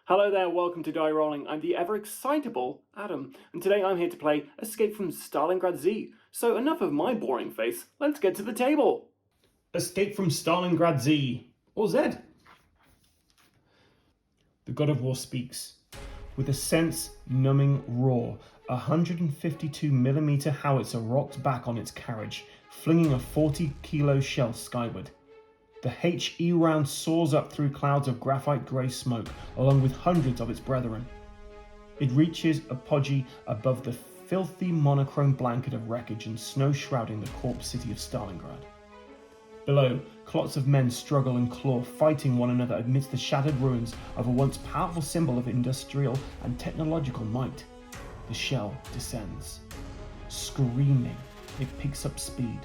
Hello there, welcome to Die Rolling. I'm the ever-excitable Adam, and today I'm here to play Escape from Stalingrad Z. So enough of my boring face, let's get to the table. Escape from Stalingrad Z, or Z. The God of War speaks. With a sense-numbing roar, a 152mm howitzer rocked back on its carriage, flinging a 40-kilo shell skyward. The HE round soars up through clouds of graphite grey smoke, along with hundreds of its brethren. It reaches apogee above the filthy monochrome blanket of wreckage and snow shrouding the corpse city of Stalingrad. Below, clots of men struggle and claw, fighting one another amidst the shattered ruins of a once powerful symbol of industrial and technological might. The shell descends. Screaming, it picks up speed.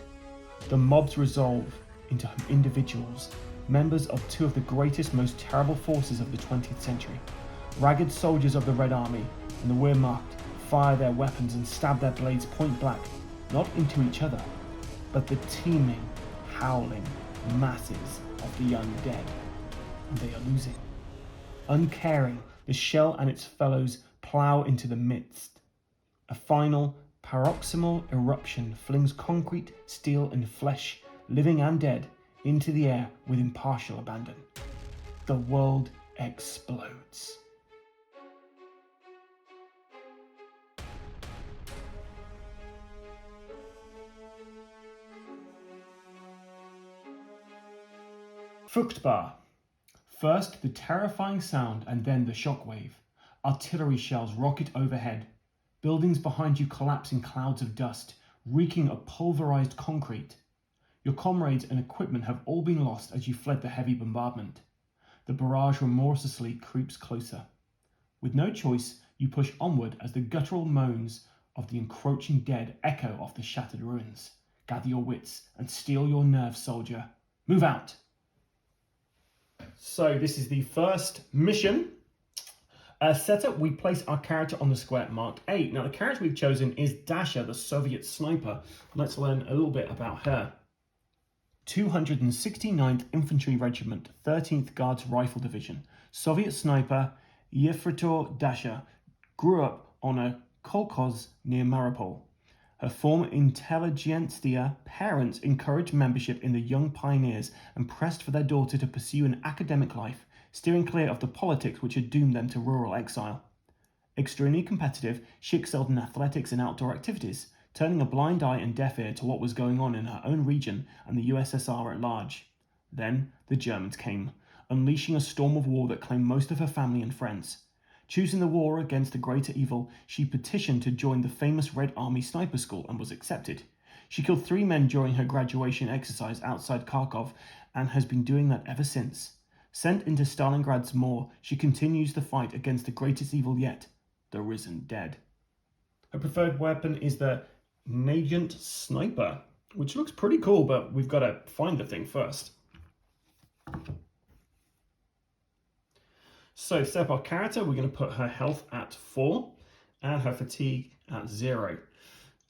The mobs resolve into individuals, members of two of the greatest, most terrible forces of the 20th century. Ragged soldiers of the Red Army and the Wehrmacht fire their weapons and stab their blades point blank, not into each other, but the teeming, howling masses of the undead. And they are losing. Uncaring, the shell and its fellows plough into the midst. A final, paroxysmal eruption flings concrete, steel, and flesh, living and dead, into the air with impartial abandon. The world explodes. Furchtbar. First the terrifying sound and then the shockwave. Artillery shells rocket overhead. Buildings behind you collapse in clouds of dust, reeking of pulverized concrete. Your comrades and equipment have all been lost as you fled the heavy bombardment. The barrage remorselessly creeps closer. With no choice, you push onward as the guttural moans of the encroaching dead echo off the shattered ruins. Gather your wits and steel your nerve, soldier. Move out! So this is the first mission. Setup, we place our character on the square marked A. Now the character we've chosen is Dasha, the Soviet sniper. Let's learn a little bit about her. 269th Infantry Regiment, 13th Guards Rifle Division. Soviet sniper Yefretor Dasha grew up on a kolkhoz near Mariupol. Her former intelligentsia parents encouraged membership in the Young Pioneers and pressed for their daughter to pursue an academic life, steering clear of the politics which had doomed them to rural exile. Extremely competitive, she excelled in athletics and outdoor activities, turning a blind eye and deaf ear to what was going on in her own region and the USSR at large. Then the Germans came, unleashing a storm of war that claimed most of her family and friends. Choosing the war against the greater evil, she petitioned to join the famous Red Army Sniper School and was accepted. She killed 3 men during her graduation exercise outside Kharkov and has been doing that ever since. Sent into Stalingrad's maw, she continues the fight against the greatest evil yet, the risen dead. Her preferred weapon is the Nagant Sniper, which looks pretty cool, but we've got to find the thing first. So to set up our character, we're going to put her health at 4 and her fatigue at 0.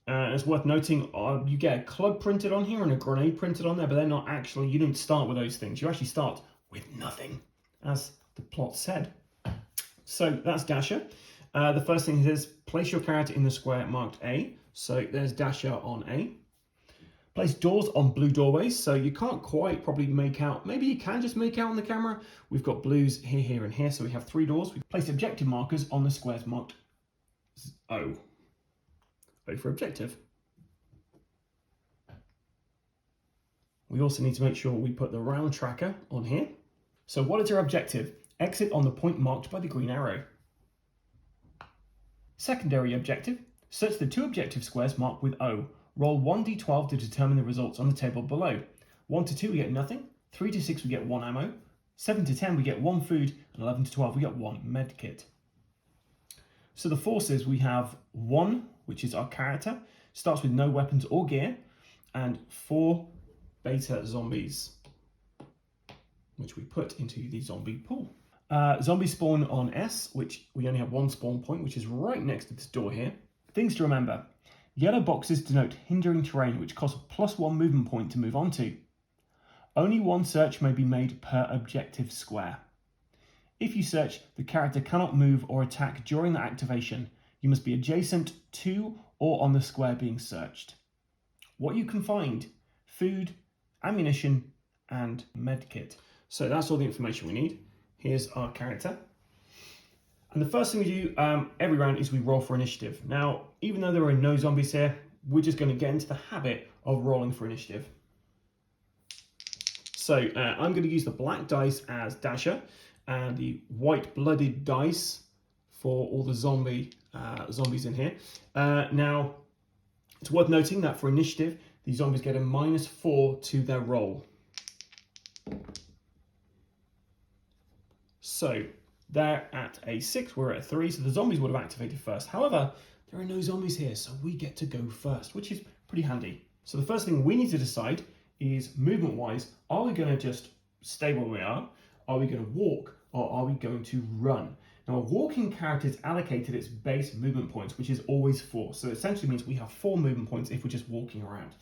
It's worth noting, you get a club printed on here and a grenade printed on there, but they're not actually, you don't start with those things. You actually start with nothing, as the plot said. So that's Dasha. The first thing is place your character in the square marked A. So there's Dasha on A. Place doors on blue doorways, so you can't quite probably make out, maybe you can just make out on the camera. We've got blues here, here, and here, so we have 3 doors. We place objective markers on the squares marked O. O for objective. We also need to make sure we put the round tracker on here. So what is your objective? Exit on the point marked by the green arrow. Secondary objective. Search the 2 objective squares marked with O. Roll 1d12 to determine the results on the table below. 1 to 2 we get nothing, 3 to 6 we get 1 ammo, 7 to 10 we get 1 food, and 11 to 12 we get 1 med kit. So the forces, we have 1, which is our character, starts with no weapons or gear, and 4 beta zombies, which we put into the zombie pool. Zombies spawn on S, which we only have 1 spawn point, which is right next to this door here. Things to remember. Yellow boxes denote hindering terrain, which costs +1 movement point to move onto. Only 1 search may be made per objective square. If you search, the character cannot move or attack during the activation. You must be adjacent to or on the square being searched. What you can find: food, ammunition, and medkit. So that's all the information we need. Here's our character. And the first thing we do every round is we roll for initiative. Now, even though there are no zombies here, we're just going to get into the habit of rolling for initiative. So I'm going to use the black dice as Dasha and the white-blooded dice for all the zombies in here. Now, it's worth noting that for initiative, the zombies get a -4 to their roll. So they're at a 6, we're at a 3, so the zombies would have activated first. However, there are no zombies here, so we get to go first, which is pretty handy. So the first thing we need to decide is, movement-wise, are we going to just stay where we are we going to walk, or are we going to run? Now, a walking character is allocated its base movement points, which is always 4. So it essentially means we have 4 movement points if we're just walking around.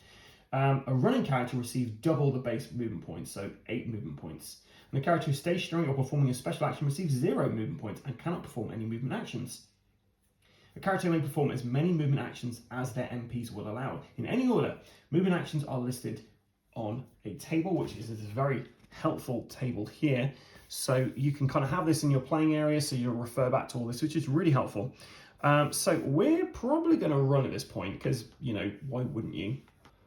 A running character receives double the base movement points, so 8 movement points. And a character who's stationary or performing a special action receives 0 movement points and cannot perform any movement actions. A character may perform as many movement actions as their MPs will allow. In any order, movement actions are listed on a table, which is a very helpful table here. So you can kind of have this in your playing area, so you'll refer back to all this, which is really helpful. So we're probably going to run at this point because, you know, why wouldn't you?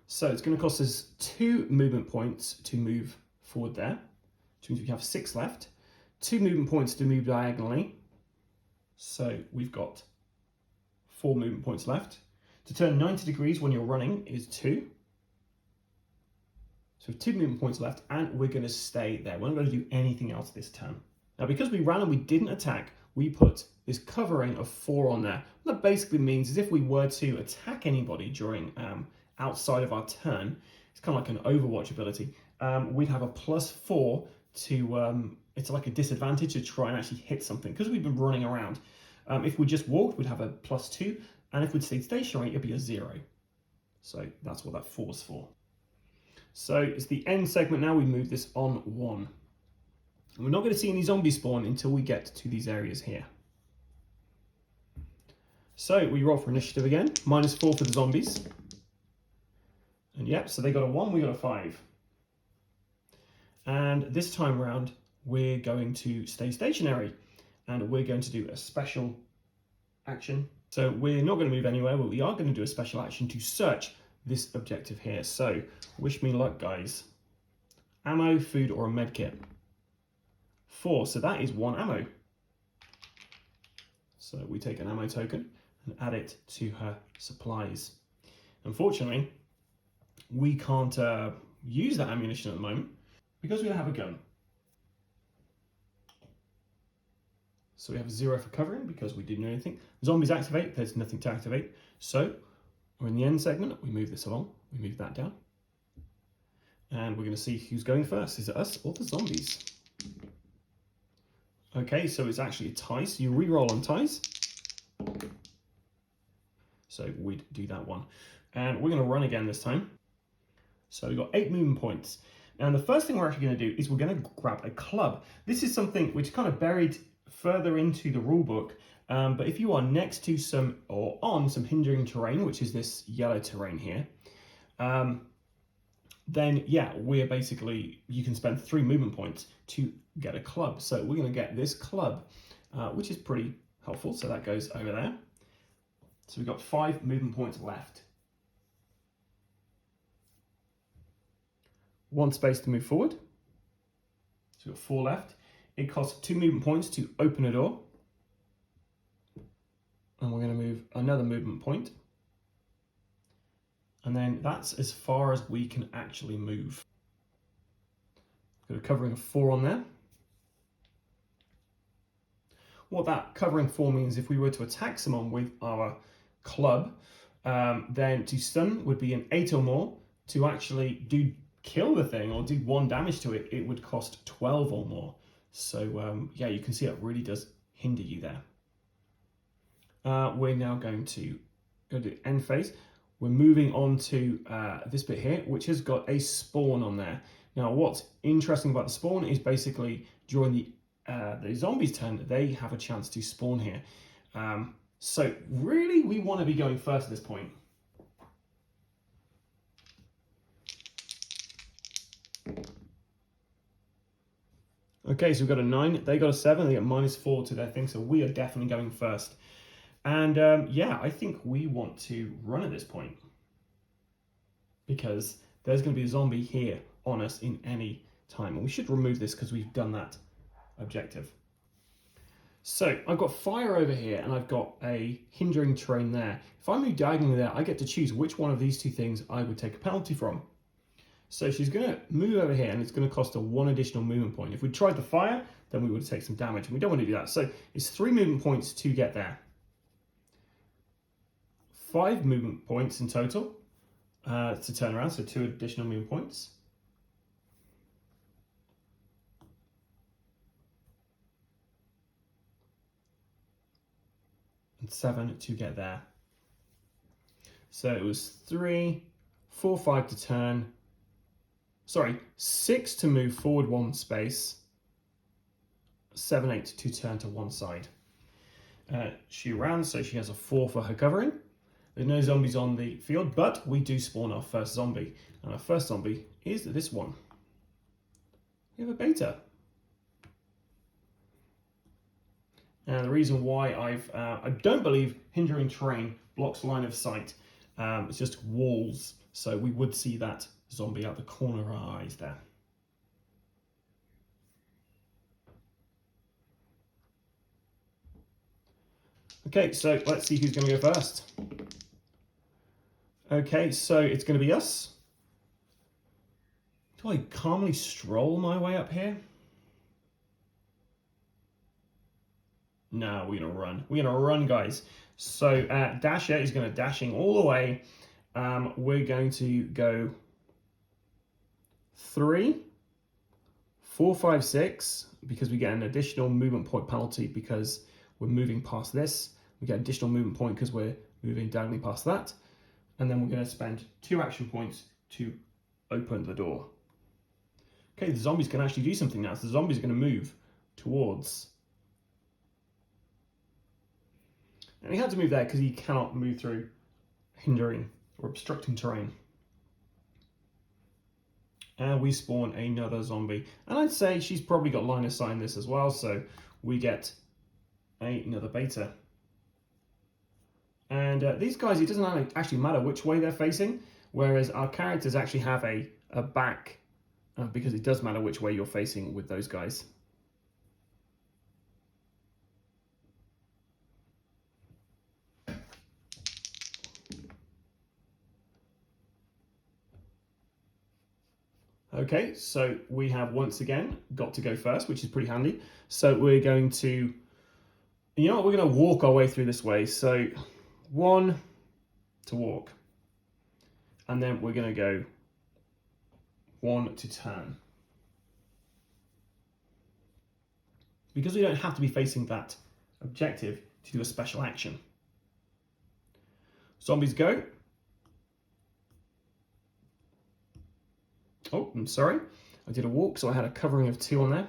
So it's going to cost us 2 movement points to move forward there, which means we have 6 left. 2 movement points to move diagonally. So we've got 4 movement points left. To turn 90 degrees when you're running is 2. So 2 movement points left, and we're going to stay there. We're not going to do anything else this turn. Now, because we ran and we didn't attack, we put this covering of 4 on there. What that basically means is if we were to attack anybody during outside of our turn, it's kind of like an Overwatch ability, we'd have a +4 to, it's like a disadvantage to try and actually hit something because we've been running around. If we just walked, we'd have a +2, and if we'd stayed stationary, it'd be a 0. So that's what that 4 is for. So it's the end segment now, we move this on 1. And we're not going to see any zombies spawn until we get to these areas here. So we roll for initiative again, -4 for the zombies. And yep, so they got a 1, we got a 5. And this time around, we're going to stay stationary. And we're going to do a special action. So we're not going to move anywhere, but we are going to do a special action to search this objective here. So wish me luck, guys. Ammo, food, or a medkit. 4, so that is 1 ammo. So we take an ammo token and add it to her supplies. Unfortunately, we can't use that ammunition at the moment because we don't have a gun. So we have 0 for covering because we didn't do anything. Zombies activate, there's nothing to activate. So we're in the end segment, we move this along, we move that down. And we're going to see who's going first. Is it us or the zombies? Okay, so it's actually a tie, so you re-roll on ties. So we'd do that one. And we're going to run again this time. So we've got 8 movement points. And the first thing we're actually going to do is we're going to grab a club. This is something which is kind of buried further into the rule book. But if you are next to some, or on some hindering terrain, which is this yellow terrain here, then yeah, we're basically, you can spend 3 movement points to get a club. So we're going to get this club, which is pretty helpful. So that goes over there. So we've got 5 movement points left. 1 space to move forward. So we've got 4 left. It costs 2 movement points to open a door. And we're going to move another movement point. And then that's as far as we can actually move. Got a covering of 4 on there. What that covering 4 means, if we were to attack someone with our club, then to stun would be an 8 or more. To actually kill the thing or do 1 damage to it, it would cost 12 or more. So yeah, you can see it really does hinder you there. We're now going to go to the end phase. We're moving on to this bit here, which has got a spawn on there. Now, what's interesting about the spawn is basically during the the zombies' turn, they have a chance to spawn here. So really, we want to be going first at this point. Okay, so we've got a 9, they got a 7, they got -4 to their thing, so we are definitely going first. And yeah, I think we want to run at this point, because there's going to be a zombie here on us in any time. And we should remove this because we've done that objective. So I've got fire over here and I've got a hindering terrain there. If I move diagonally there, I get to choose which one of these two things I would take a penalty from. So she's going to move over here and it's going to cost her 1 additional movement point. If we tried the fire, then we would take some damage, and we don't want to do that. So it's 3 movement points to get there. 5 movement points in total to turn around, so 2 additional movement points. And 7 to get there. So it was 3, 4, 5 to turn. Sorry, 6 to move forward 1 space. 7, 8 to turn to one side. She ran, so she has a 4 for her covering. There's no zombies on the field, but we do spawn our first zombie. And our first zombie is this one. We have a beta. And the reason why I don't believe hindering terrain blocks line of sight. It's just walls, so we would see that zombie out the corner of our eyes there. Okay, so let's see who's going to go first. Okay, so it's going to be us. Do I calmly stroll my way up here? No, we're going to run. We're going to run, guys. So Dasha is going to dashing all the way. We're going to go 3, 4, 5, 6, because we get an additional movement point penalty because we're moving past this. We get additional movement point because we're moving diagonally past that. And then we're going to spend 2 action points to open the door. Okay, the zombies can actually do something now. So the zombies are going to move towards. And he had to move there because he cannot move through hindering or obstructing terrain. And we spawn another zombie. And I'd say she's probably got line of sight in this as well. So we get another beta. And these guys, it doesn't actually matter which way they're facing, whereas our characters actually have a back, because it does matter which way you're facing with those guys. Okay, so we have once again got to go first, which is pretty handy. So we're going to, you know what, we're going to walk our way through this way. So 1 to walk, and then we're going to go 1 to turn, because we don't have to be facing that objective to do a special action. Zombies go. Oh, I'm sorry, I did a walk, so I had a covering of 2 on there.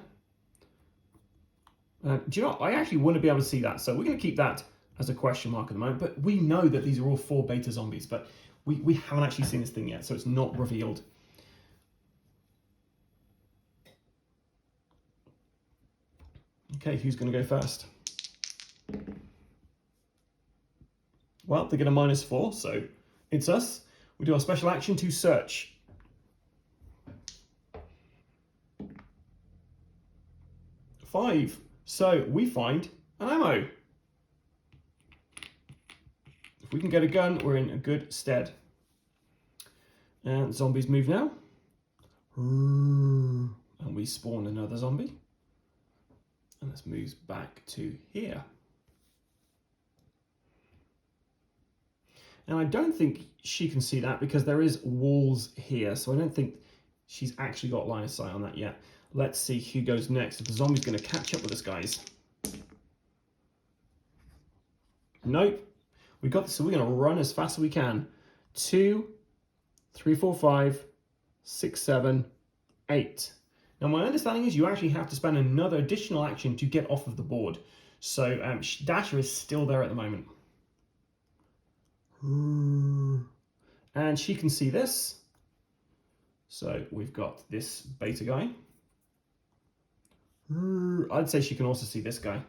Do you know what? I actually wouldn't be able to see that, so we're going to keep that as a question mark at the moment, but we know that these are all 4 beta zombies, but we haven't actually seen this thing yet, so it's not revealed. Okay, who's going to go first? Well, they get a -4, so it's us. We do our special action to search. Five. So we find an ammo. If we can get a gun, we're in a good stead. And zombies move now. And we spawn another zombie. And this moves back to here. And I don't think she can see that because there is walls here. So I don't think she's actually got line of sight on that yet. Let's see who goes next. If the zombie's going to catch up with us, guys. Nope. We got this, so we're going to run as fast as we can. 2, 3, 4, 5, 6, 7, 8. Now, my understanding is you actually have to spend another additional action to get off of the board. So Dasha is still there at the moment. And she can see this. So we've got this beta guy. I'd say she can also see this guy.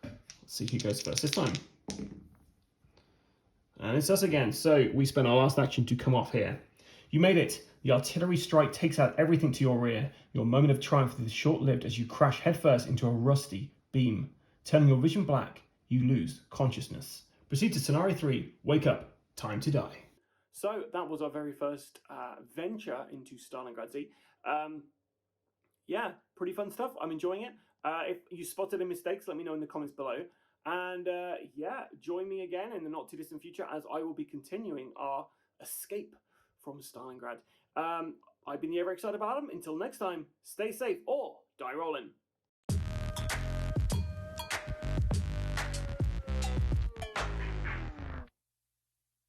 Let's see who goes first this time. And it's us again. So we spent our last action to come off here. You made it. The artillery strike takes out everything to your rear. Your moment of triumph is short-lived as you crash headfirst into a rusty beam. Turning your vision black, you lose consciousness. Proceed to scenario 3. Wake up. Time to die. So that was our very first venture into Stalingrad. Yeah, pretty fun stuff. I'm enjoying it. If you spotted any mistakes, let me know in the comments below. And yeah, join me again in the not too distant future as I will be continuing our escape from Stalingrad. I've been ever excited about them. Until next time, stay safe or die rolling.